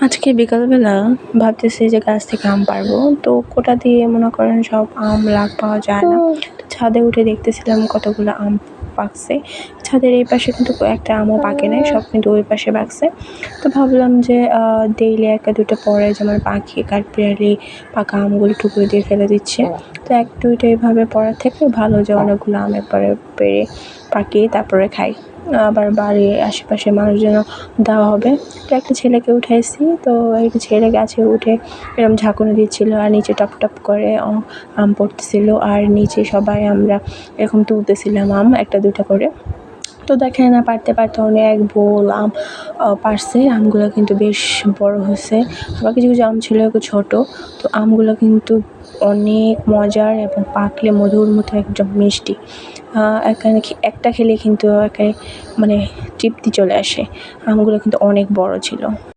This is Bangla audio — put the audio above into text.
আজকে বিকালবেলা ভাবতেছি যে গাছ থেকে আম পারবো, তো কোটা দিয়ে মনে করেন সব আম লাগ পাওয়া যায় না। তো ছাদে উঠে দেখতেছিলাম কতগুলো আম পাকছে। ছাদের এই পাশে কিন্তু একটা আমও পাকে নাই, সব কিন্তু ওই পাশে পাকছে। তো ভাবলাম যে ডেইলি একটা দুটো পরে যেমন পাখি কাঠবিড়ালি পাকা আমগুলো টুকরো দিয়ে ফেলে দিচ্ছে, তো এক দুইটা এইভাবে পড়ার থেকে ভালো যে অনেকগুলো আম একবারে পেড়ে পাকিয়ে তারপরে খাই, আবার বাড়ির আশেপাশে মানুষজনও দেওয়া হবে। তো একটা ছেলেকে উঠাইছি, তো একটা ছেলে গাছে উঠে এরকম ঝাঁকুনি দিচ্ছিলো আর নিচে টপ টপ করে আম পড়তেছিল, আর নিচে সবাই আমরা এরকম তুলতেছিলাম আম একটা দুটো করে। তো দেখে না পারতে পারতে অনেক বোল আম পারছে। আমগুলো কিন্তু বেশ বড় হয়েছে, আবার কিছু কিছু আম ছিল একটু ছোটো। তো আমগুলো কিন্তু অনেক মজার এবং পাকলে মধুর মতো একদম মিষ্টি। এখানে একটা খেলে কিন্তু একে মানে তৃপ্তি চলে আসে। আমগুলো কিন্তু অনেক বড় ছিল।